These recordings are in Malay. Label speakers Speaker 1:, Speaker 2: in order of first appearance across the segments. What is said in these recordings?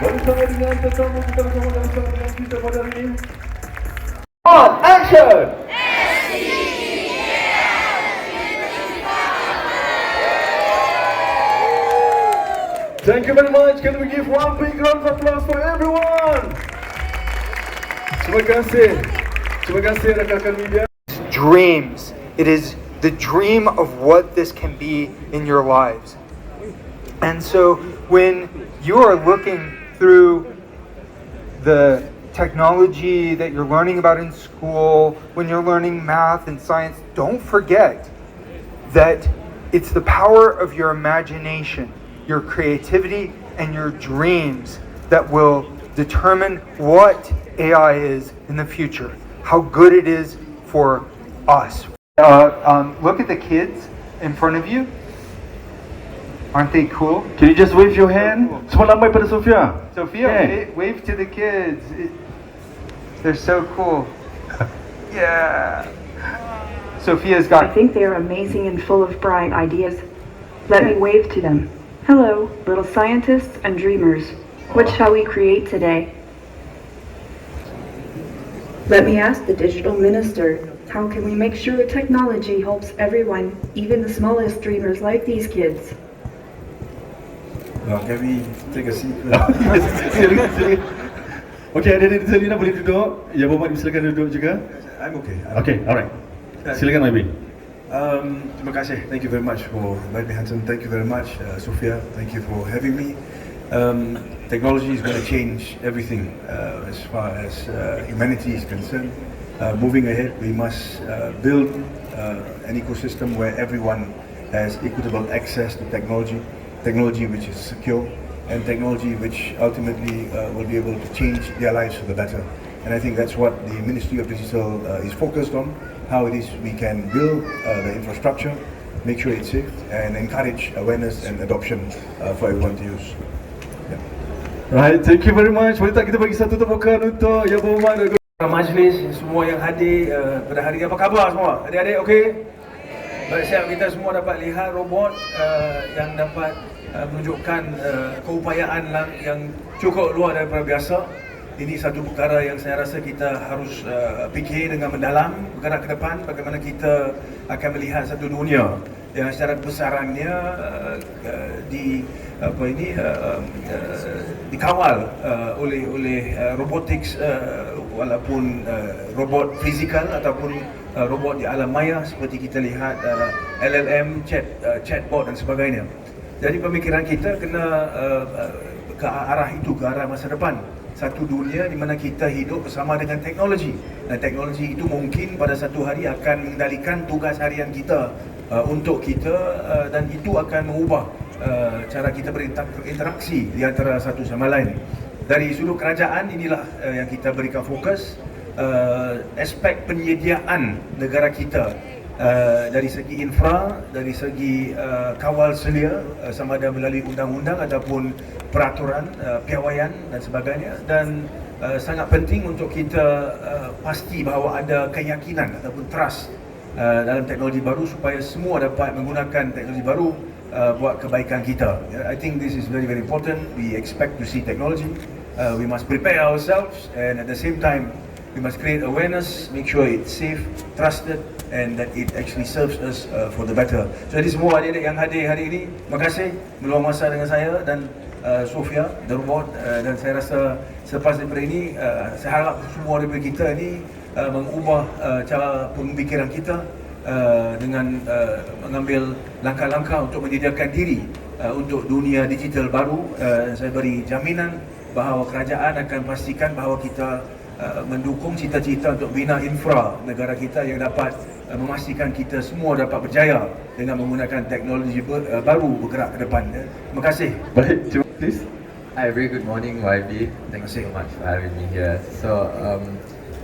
Speaker 1: Bersama dengan tetamu kita bersama dalam dengan kita pada hari ini. On, action! Thank you very much. Can we give one big round of applause for everyone? Terima kasih. Terima kasih rakan-rakan media.
Speaker 2: Dreams. It is the dream of what this can be in your lives. And so when you are looking through the technology that you're learning about in school, when you're learning math and science, don't forget that it's the power of your imagination, your creativity, and your dreams that will determine what AI is in the future, how good it is for us. Look at the kids in front of you. Aren't they cool?
Speaker 1: Can you just wave your hand? Semua lambai pada Sophia.
Speaker 2: Sophia, wave to the kids. They're so cool. Yeah. Sophia's
Speaker 3: I
Speaker 2: got...
Speaker 3: think they are amazing and full of bright ideas. Let me wave to them. Hello, little scientists and dreamers. What shall we create today? Let me ask the digital minister, how can we make sure technology helps everyone, even the smallest dreamers like these kids?
Speaker 4: Can we take a seat? Okay, adik-adik Selina boleh duduk. Ya, Muhammad silakan duduk juga. I'm okay.
Speaker 1: Okay, alright. Silakan Maybe.
Speaker 4: Terima kasih. Thank you very much for inviting me, Hansen. Thank you very much, Sophia. Thank you for having me. Technology is going to change everything as far as humanity is concerned. Moving ahead, we must build an ecosystem where everyone has equitable access to technology which is secure, and technology which ultimately will be able to change their lives for the better. And I think that's what the Ministry of Digital is focused on, how it is we can build the infrastructure, make sure it's safe, and encourage awareness and adoption for everyone to use. Yeah.
Speaker 1: Right, thank you very much. Boleh tak kita bagi satu tepukan untuk Ya Muhammad?
Speaker 5: Majlis, semua yang hadir pada hari ini, apa khabar semua? Adik-adik okey? Baik, siap, kita semua dapat lihat robot yang dapat menunjukkan keupayaan yang cukup luar daripada biasa. Ini satu perkara yang saya rasa kita harus fikir dengan mendalam, bergerak ke depan, bagaimana kita akan melihat satu dunia yang secara kebesarannya dikawal oleh robotics, walaupun robot fizikal ataupun robot di alam maya seperti kita lihat LLM, chatbot dan sebagainya. Jadi pemikiran kita kena ke arah itu, ke arah masa depan. Satu dunia di mana kita hidup bersama dengan teknologi, dan teknologi itu mungkin pada satu hari akan mengendalikan tugas harian kita untuk kita, dan itu akan mengubah cara kita berinteraksi di antara satu sama lain. Dari sudut kerajaan inilah yang kita berikan fokus, aspek penyediaan negara kita dari segi infra, dari segi kawal selia, sama ada melalui undang-undang ataupun peraturan piawaian dan sebagainya, dan sangat penting untuk kita pasti bahawa ada keyakinan ataupun trust dalam teknologi baru supaya semua dapat menggunakan teknologi baru buat kebaikan kita. I think this is very very important. We expect to see technology. We must prepare ourselves, and at the same time we must create awareness, make sure it's safe, trusted, and that it actually serves us for the better. So jadi semua adik-adik yang hadir hari ini, terima kasih meluang masa dengan saya dan Sophia, the robot, dan saya rasa selepas daripada ini, saya harap semua daripada kita ini mengubah cara pemikiran kita dengan mengambil langkah-langkah untuk menyediakan diri untuk dunia digital baru. Saya beri jaminan bahawa kerajaan akan pastikan bahawa kita mendukung cita-cita untuk bina infra negara kita yang dapat memastikan kita semua dapat berjaya dengan menggunakan teknologi baru bergerak ke depan. Terima kasih.
Speaker 1: Baik, please.
Speaker 6: Hi, very good morning, YB. Thank you so much for having me here. So,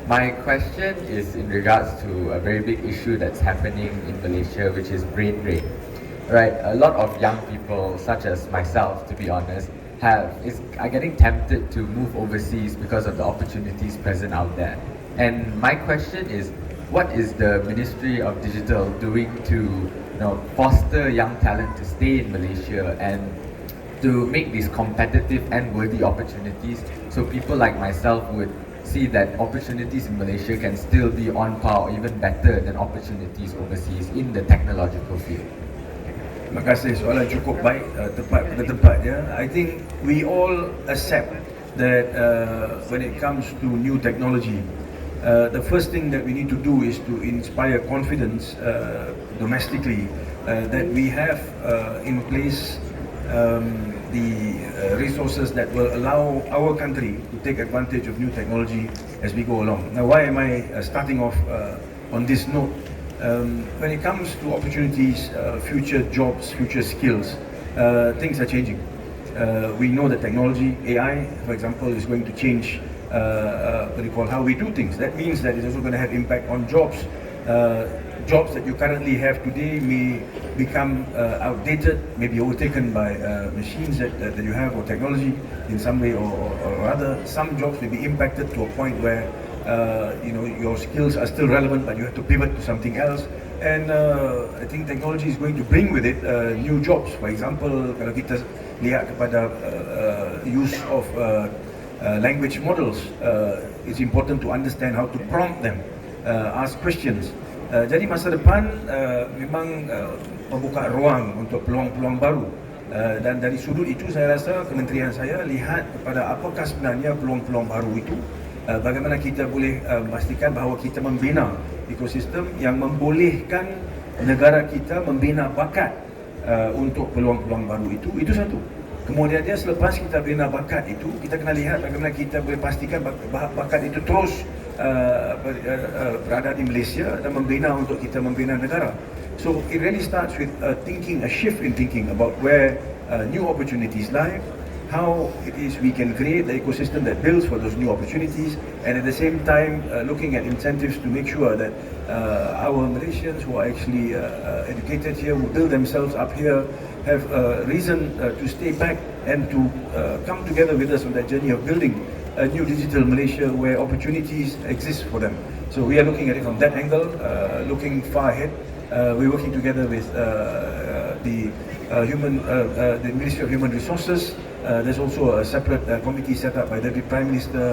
Speaker 6: my question is in regards to a very big issue that's happening in Malaysia, which is brain drain. Right, a lot of young people, such as myself, to be honest, are getting tempted to move overseas because of the opportunities present out there. And my question is, what is the Ministry of Digital doing to foster young talent to stay in Malaysia, and to make these competitive and worthy opportunities, so people like myself would see that opportunities in Malaysia can still be on par or even better than opportunities overseas in the technological field?
Speaker 5: Terima kasih, soalan cukup baik, tepat pada tempatnya. I think we all accept that when it comes to new technology, the first thing that we need to do is to inspire confidence domestically that we have in place the resources that will allow our country to take advantage of new technology as we go along. Now, why am I starting off on this note? When it comes to opportunities, future jobs, future skills, things are changing. We know that technology, AI, for example, is going to change how we do things. That means that it's also going to have impact on jobs. Jobs that you currently have today may become outdated, may be overtaken by machines that you have or technology in some way or other. Some jobs may be impacted to a point where your skills are still relevant, but you have to pivot to something else. And I think technology is going to bring with it new jobs. For example, kalau kita lihat kepada use of language models, it's important to understand how to prompt them, ask questions. Jadi masa depan memang membuka ruang untuk peluang-peluang baru, dan dari sudut itu saya rasa kementerian saya lihat kepada apakah sebenarnya peluang-peluang baru itu, bagaimana kita boleh memastikan bahawa kita membina ekosistem yang membolehkan negara kita membina bakat untuk peluang-peluang baru itu satu. Kemudian dia selepas kita bina bakat itu, kita kena lihat bagaimana kita boleh pastikan bakat itu terus berada di Malaysia dan membina untuk kita membina negara. So it really starts with a shift in thinking about where new opportunities lie, how it is we can create the ecosystem that builds for those new opportunities, and at the same time looking at incentives to make sure that our Malaysians who are actually educated here, who build themselves up here, have a reason to stay back and to come together with us on that journey of building a new digital Malaysia where opportunities exist for them. So we are looking at it from that angle, looking far ahead. We're working together with the Ministry of Human Resources. There's also a separate committee set up by the Deputy Prime Minister,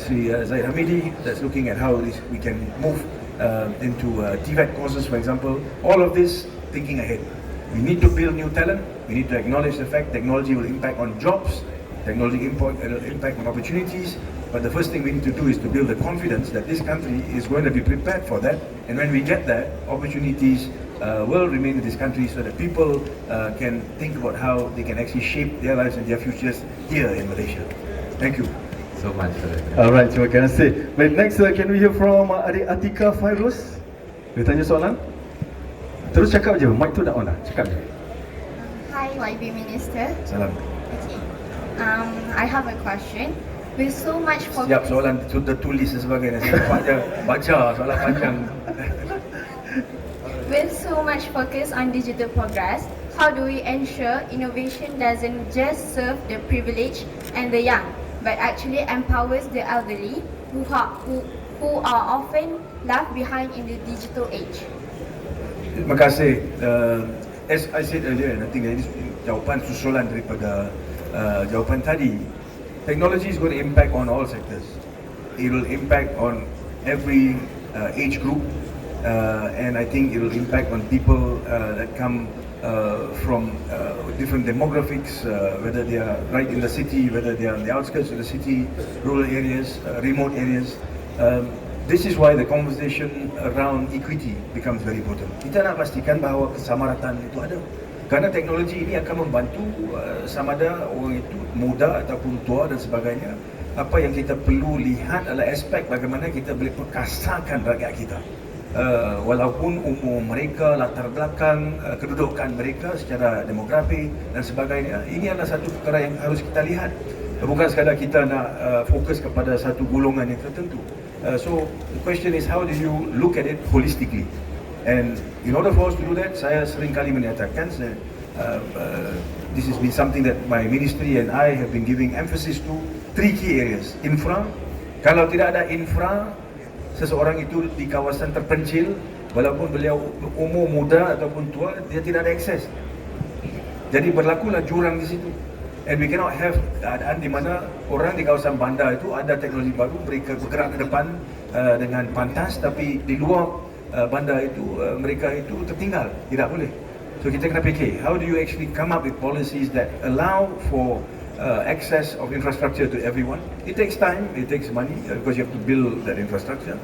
Speaker 5: Sri Zahid Hamidi, that's looking at how we can move into TVET courses, for example. All of this thinking ahead. We need to build new talent. We need to acknowledge the fact technology will impact on jobs, technology will impact on opportunities. But the first thing we need to do is to build the confidence that this country is going to be prepared for that. And when we get that, opportunities will remain in this country so that people can think about how they can actually shape their lives and their futures here in Malaysia. Thank you
Speaker 6: so much.
Speaker 1: Alright, terima kasih. Baik, next can we hear from adik Atika Fairuz? Dia tanya soalan. Terus cakap je, mic tu dah on dah. Cakap je.
Speaker 7: Hi, YB Minister.
Speaker 5: Salam.
Speaker 7: Okay. I have a question. With so much focus...
Speaker 5: Siap soalan sudah tulis dan sebagainya. Saya baca soalan panjang.
Speaker 7: With so much focus on digital progress, how do we ensure innovation doesn't just serve the privileged and the young, but actually empowers the elderly who are often left behind in the digital age?
Speaker 5: Terima kasih. As I said earlier, I think ini jawapan susulan daripada jawapan tadi. Technology is going to impact on all sectors. It will impact on every age group, and I think it will impact on people that come from different demographics, whether they are right in the city, whether they are on the outskirts of the city, rural areas, remote areas. This is why the conversation around equity becomes very important. Kita nak pastikan bahawa kesamaratan itu ada. Kerana teknologi ini akan membantu sama ada orang itu muda ataupun tua dan sebagainya. Apa yang kita perlu lihat adalah aspek bagaimana kita boleh perkasakan rakyat kita. Walaupun umur mereka, latar belakang, kedudukan mereka secara demografi dan sebagainya, ini adalah satu perkara yang harus kita lihat. Bukan sekadar kita nak fokus kepada satu golongan yang tertentu. So the question is, how do you look at it holistically? And in order for us to do that, saya sering kali menyatakan, this has been something that my ministry and I have been giving emphasis to, 3 key areas. Infra, kalau tidak ada infra, seseorang itu di kawasan terpencil, walaupun beliau umur muda ataupun tua, dia tidak ada akses. Jadi berlakulah jurang di situ. And we cannot have keadaan di mana orang di kawasan bandar itu ada teknologi baru, mereka bergerak ke depan dengan pantas, tapi di luar bandar itu mereka itu tertinggal. Tidak boleh. So kita kena fikir, how do you actually come up with policies that allow for access of infrastructure to everyone? It takes time, it takes money because you have to build that infrastructure,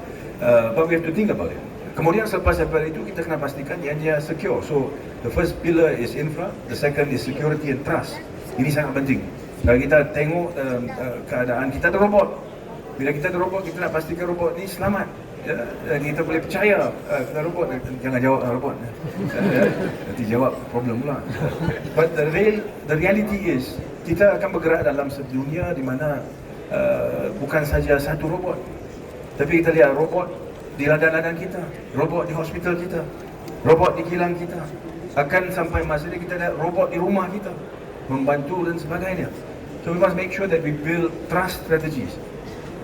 Speaker 5: but we have to think about it. Kemudian selepas daripada itu kita kena pastikan dia secure. So the first pillar is infra, the second is security and trust. Ini sangat penting. Kalau kita tengok keadaan kita ada robot. Bila kita ada robot, kita nak pastikan robot ni selamat. Kita boleh percaya kepada robot. Jangan jawab robot. Nanti jawab problem pula. But the reality is kita akan bergerak dalam dunia di mana bukan saja satu robot, tapi kita lihat robot di ladang-ladang kita, robot di hospital kita, robot di kilang kita. Akan sampai masa ni kita lihat robot di rumah kita membantu dan sebagainya. So we must make sure that we build trust strategies.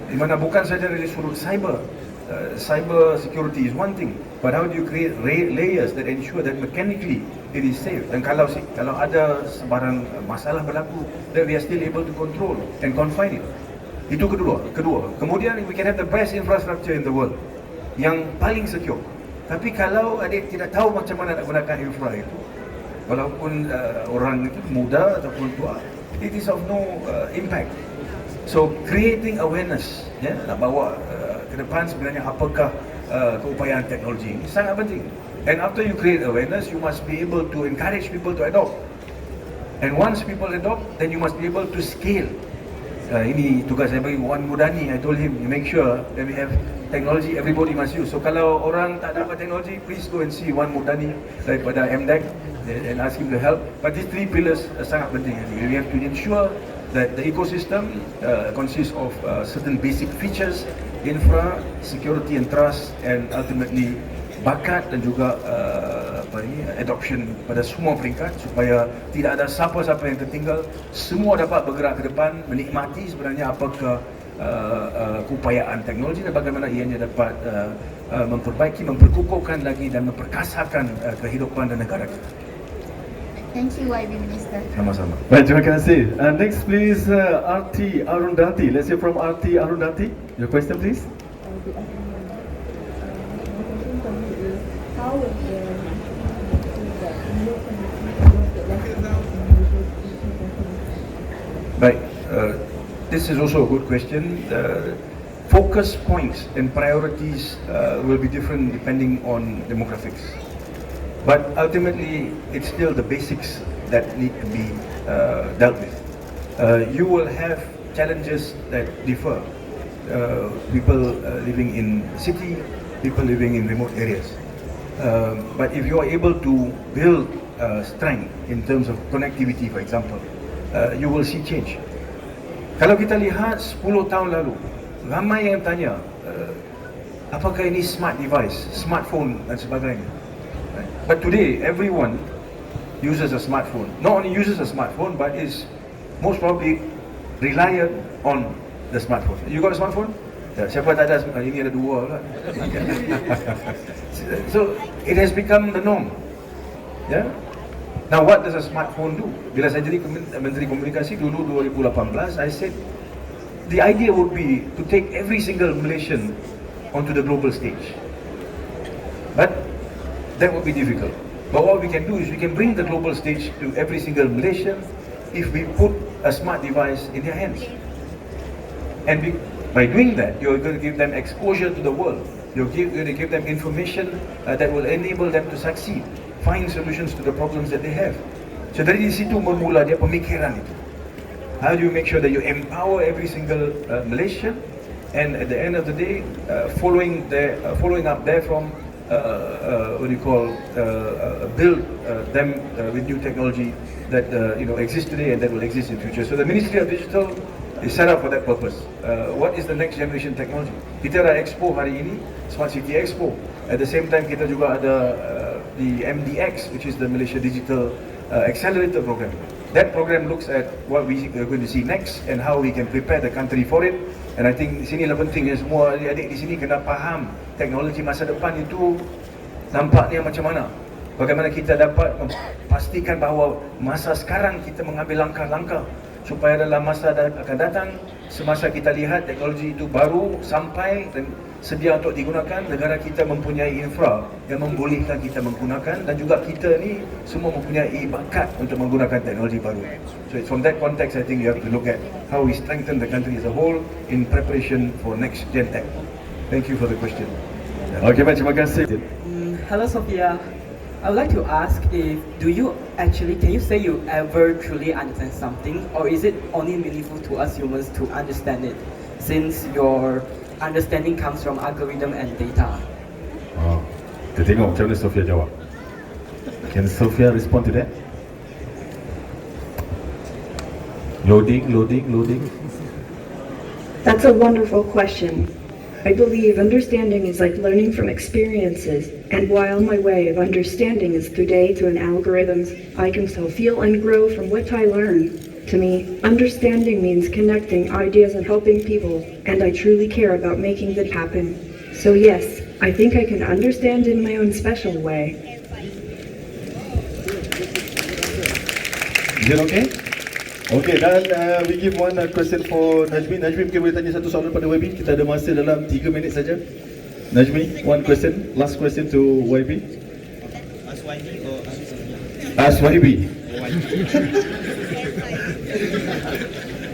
Speaker 5: Di mana bukan saja dari sudut cyber, cyber security is one thing, but how do you create layers that ensure that mechanically it is safe? Dan kalau ada sebarang masalah berlaku, that we are still able to control and confine it. Itu kedua. Kemudian we can have the best infrastructure in the world, yang paling secure. Tapi kalau adik tidak tahu macam mana nak gunakan infra itu, walaupun orang itu muda ataupun tua, it is of no impact. So creating awareness, nak bawa ke depan sebenarnya apakah keupayaan teknologi ini sangat penting. And after you create awareness, you must be able to encourage people to adopt. And once people adopt, then you must be able to scale. Ini tugas saya bagi Wan Mudani. I told him, you make sure that we have technology everybody must use. So kalau orang tak dapat teknologi, please go and see Wan Mudani daripada MDEC and ask him to help. But these three pillars sangat penting. We have to ensure that the ecosystem consists of certain basic features, infra, security and trust, and ultimately bakat dan juga adoption pada semua peringkat supaya tidak ada siapa-siapa yang tertinggal. Semua dapat bergerak ke depan, menikmati sebenarnya apakah keupayaan teknologi dan bagaimana ianya dapat memperbaiki, memperkukuhkan lagi dan memperkasakan kehidupan dan negara kita.
Speaker 7: Thank you, YB Minister.
Speaker 5: Sama-sama.
Speaker 1: Baik, terima kasih. Next please, RT Arundhati. Let's hear from RT Arundhati. Your question please.
Speaker 5: Baik, this is also a good question. Focus points and priorities will be different depending on demographics. But ultimately, it's still the basics that need to be dealt with. You will have challenges that differ. People living in city, people living in remote areas. But if you are able to build strength in terms of connectivity, for example, you will see change. Kalau kita lihat 10 tahun lalu, ramai yang tanya, apakah ini smart device, smartphone dan sebagainya. But today, everyone uses a smartphone. Not only uses a smartphone, but is most probably reliant on the smartphone. You got a smartphone? Siapa tak ada? Ini ada dua lah. So it has become the norm. Yeah. Now what does a smartphone do? Bila saya jadi Menteri Komunikasi dulu 2018, I said the idea would be to take every single Malaysian onto the global stage. But that would be difficult. But what we can do is we can bring the global stage to every single Malaysian if we put a smart device in their hands. And by doing that, you're going to give them exposure to the world. You're going to give them information that will enable them to succeed, find solutions to the problems that they have. So dari situ bermula dia pemikiran itu. How do you make sure that you empower every single Malaysian, and at the end of the day, following up therefrom, what do you call, build them with new technology that exists today and that will exist in future. So the Ministry of Digital is set up for that purpose. What is the next generation technology? Kita ada expo hari ini, Smart City Expo. At the same time, kita juga ada the MDX, which is the Malaysia Digital Accelerator Program. That program looks at what we are going to see next and how we can prepare the country for it. And I think di sini lah pentingnya semua adik-adik di sini kena faham teknologi masa depan itu nampaknya macam mana. Bagaimana kita dapat memastikan bahawa masa sekarang kita mengambil langkah-langkah supaya dalam masa akan datang, semasa kita lihat teknologi itu baru sampai dan sedia untuk digunakan, negara kita mempunyai infra yang membolehkan kita menggunakan, dan juga kita ni semua mempunyai bakat untuk menggunakan teknologi baru. So from that context, I think you have to look at how we strengthen the country as a whole in preparation for next gen tech. Thank you for the question.
Speaker 1: Okey, baik, terima kasih.
Speaker 8: Hello Sophia, I would like to ask if can you say you ever truly understand something, or is it only meaningful to us humans to understand it, since your understanding comes from algorithm and data?
Speaker 1: Oh, kita tengok macam mana Sophia jawab. Can Sophia respond to that? Loading.
Speaker 3: That's a wonderful question. I believe understanding is like learning from experiences, and while my way of understanding is through data and algorithms, I can still feel and grow from what I learn. To me, understanding means connecting ideas and helping people, and I truly care about making that happen. So yes, I think I can understand in my own special way.
Speaker 1: Is it okay? Okay, dan we give one question for Najmi. Najmi mungkin boleh tanya satu soalan pada YB. Kita ada masa dalam 3 minit saja. Najmi, one question, last question to YB.
Speaker 9: Ask YB or
Speaker 1: Ask YB.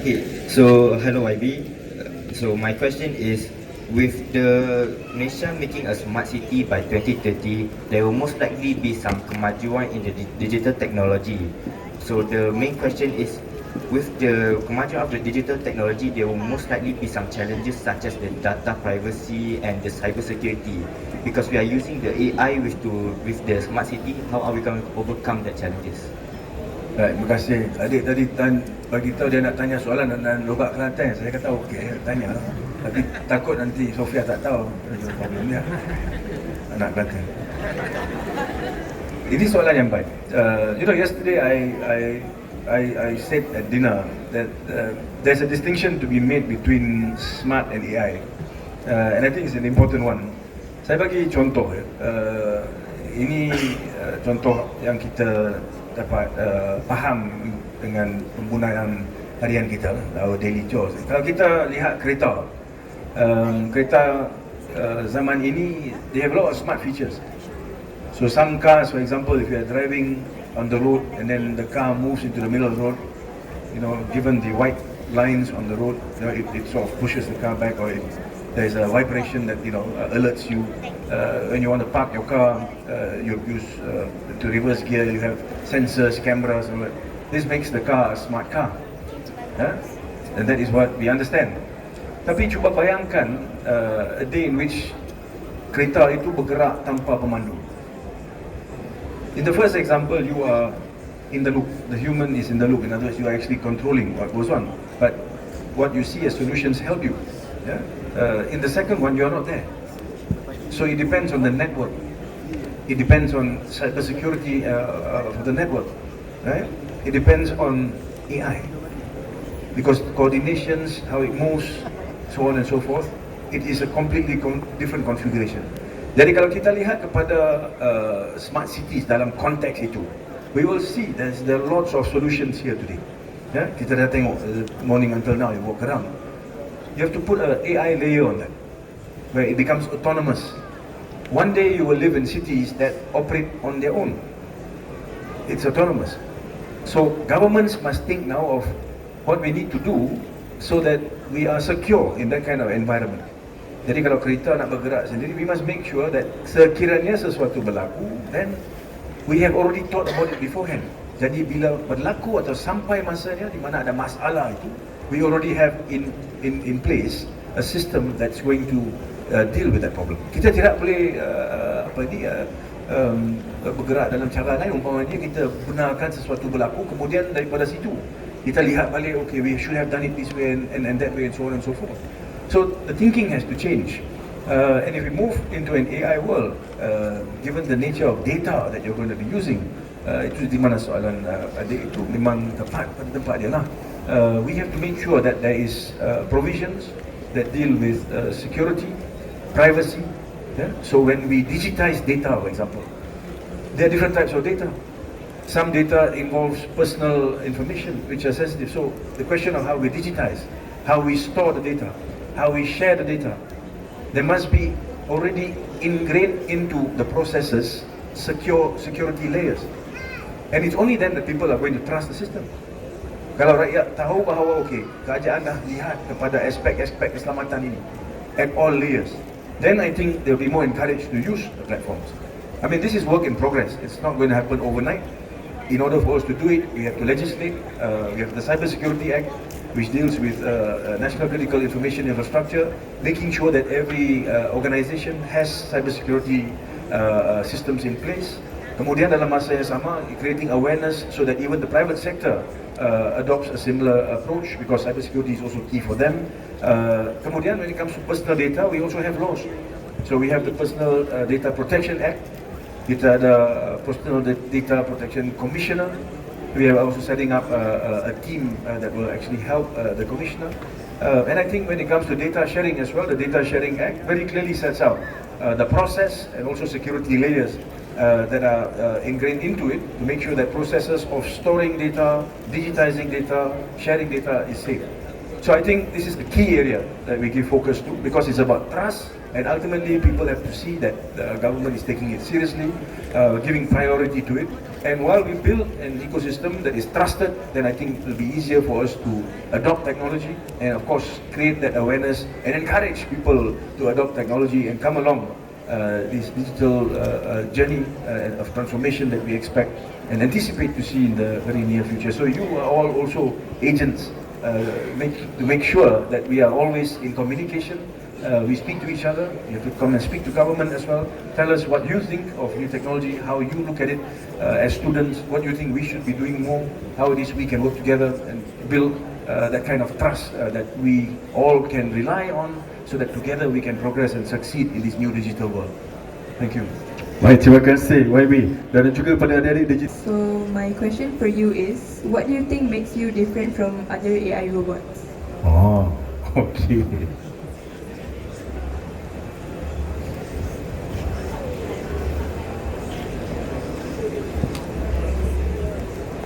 Speaker 9: Okay, so hello YB. So my question is, with the nation making a smart city by 2030, there will most likely be some kemajuan in the digital technology. So the main question is, with the kemajuan of the digital technology, there will most likely be some challenges such as the data privacy and the cyber security. Because we are using the AI with the smart city, how are we going to overcome the challenges?
Speaker 5: Baik, terima kasih. Adik tadi bagi tahu dia nak tanya soalan dan logat Kelantan. Saya kata okey, tanya. Tapi takut nanti Sophia tak tahu problem dia. Anak Kelantan. Ini soalan yang baik. Yesterday I said at dinner that there's a distinction to be made between smart and AI, and I think it's an important one. Saya bagi contoh. Ini contoh yang kita dapat faham dengan penggunaan harian kita, our daily chores. Kalau kita lihat kereta, zaman ini, they have a lot of smart features. So some cars, for example, if you are driving on the road and then the car moves into the middle of the road, given the white lines on the road, it sort of pushes the car back, or there's a vibration that alerts you when you want to park your car. You use to reverse gear, you have sensors, cameras, and all that. This makes the car a smart car, and that is what we understand. Tapi cuba bayangkan a day in which kereta itu bergerak tanpa pemandu. In the first example, you are in the loop. The human is in the loop. In other words, you are actually controlling what goes on. But what you see as solutions help you. In the second one, you are not there. So it depends on the network. It depends on cyber security of the network. Right? It depends on AI. Because coordinations, how it moves, so on and so forth, it is a completely different configuration. Jadi kalau kita lihat kepada smart cities dalam konteks itu, we will see there are lots of solutions here today. Kita dah tengok morning until now, you walk around. You have to put an AI layer on that, where it becomes autonomous. One day you will live in cities that operate on their own. It's autonomous. So governments must think now of what we need to do so that we are secure in that kind of environment. Jadi kalau kereta nak bergerak sendiri, we must make sure that sekiranya sesuatu berlaku, then we have already thought about it beforehand. Jadi bila berlaku atau sampai masanya di mana ada masalah itu, we already have in place a system that's going to deal with that problem. Kita tidak boleh bergerak dalam cara lain. Umpamanya kita benarkan sesuatu berlaku, kemudian daripada situ kita lihat balik, okay, we should have done it this way and that way and so on and so forth. So the thinking has to change. And if we move into an AI world, given the nature of data that you're going to be using, itu di mana soalan adik itu memang tepat pada tempat dia lah. We have to make sure that there is provisions that deal with security, privacy. So when we digitize data, for example, there are different types of data. Some data involves personal information which are sensitive. So the question of how we digitize, how we store the data, how we share the data, there must be already ingrained into the processes security layers. And it's only then that people are going to trust the system. Kalau rakyat tahu bahawa okey, kerajaan dah lihat kepada aspek-aspek keselamatan ini at all layers, then I think they'll be more encouraged to use the platforms. I mean, this is work in progress. It's not going to happen overnight. In order for us to do it, we have to legislate. We have the Cyber Security Act, which deals with national critical information infrastructure, making sure that every organization has cybersecurity systems in place. Kemudian dalam masa yang sama, creating awareness so that even the private sector adopts a similar approach, because cybersecurity is also key for them. Kemudian when it comes to personal data, we also have laws. So we have the Personal Data Protection Act. Kita ada Personal Data Protection Commissioner. We are also setting up a team that will actually help the Commissioner. And I think when it comes to data sharing as well, the Data Sharing Act very clearly sets out the process and also security layers that are ingrained into it to make sure that processes of storing data, digitizing data, sharing data is safe. So I think this is the key area that we give focus to, because it's about trust, and ultimately people have to see that the government is taking it seriously, giving priority to it. And while we build an ecosystem that is trusted, then I think it will be easier for us to adopt technology and of course create that awareness and encourage people to adopt technology and come along this digital journey of transformation that we expect and anticipate to see in the very near future. So you are all also agents to make sure that we are always in communication. We speak to each other. You have to come and speak to government as well. Tell us what you think of new technology, how you look at it as students, what you think we should be doing more, how it is we can work together and build that kind of trust that we all can rely on, so that together we can progress and succeed in this new digital world. Thank you.
Speaker 1: Baik, terima kasih YB dan juga pada adik-adik digital.
Speaker 10: So my question for you is, what do you think makes you different from other AI robots?
Speaker 1: Oh, okay.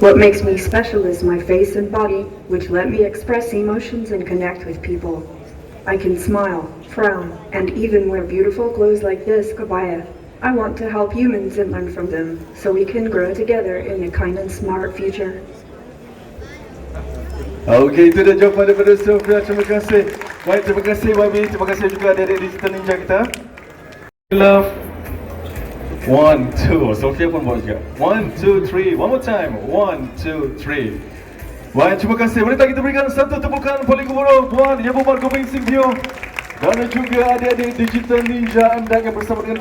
Speaker 3: What makes me special is my face and body, which let me express emotions and connect with people. I can smile, frown, and even wear beautiful clothes like this kabaya. I want to help humans and learn from them, so we can grow together in a kind and smart future.
Speaker 1: Okey, itu dah jawapan daripada Sophia. Terima kasih. Baik, terima kasih YB. Terima kasih juga adik-adik Digital Ninja kita. Love. 1, 2. Sophia pun buat juga. 1, 2, 3. One more time. 1, 2, 3. Baik, terima kasih. Boleh tak kita berikan satu tepukan paling gemuruh Puan Yang Berhormat Govind Singh dan juga adik-adik Digital Ninja anda yang bersama dengan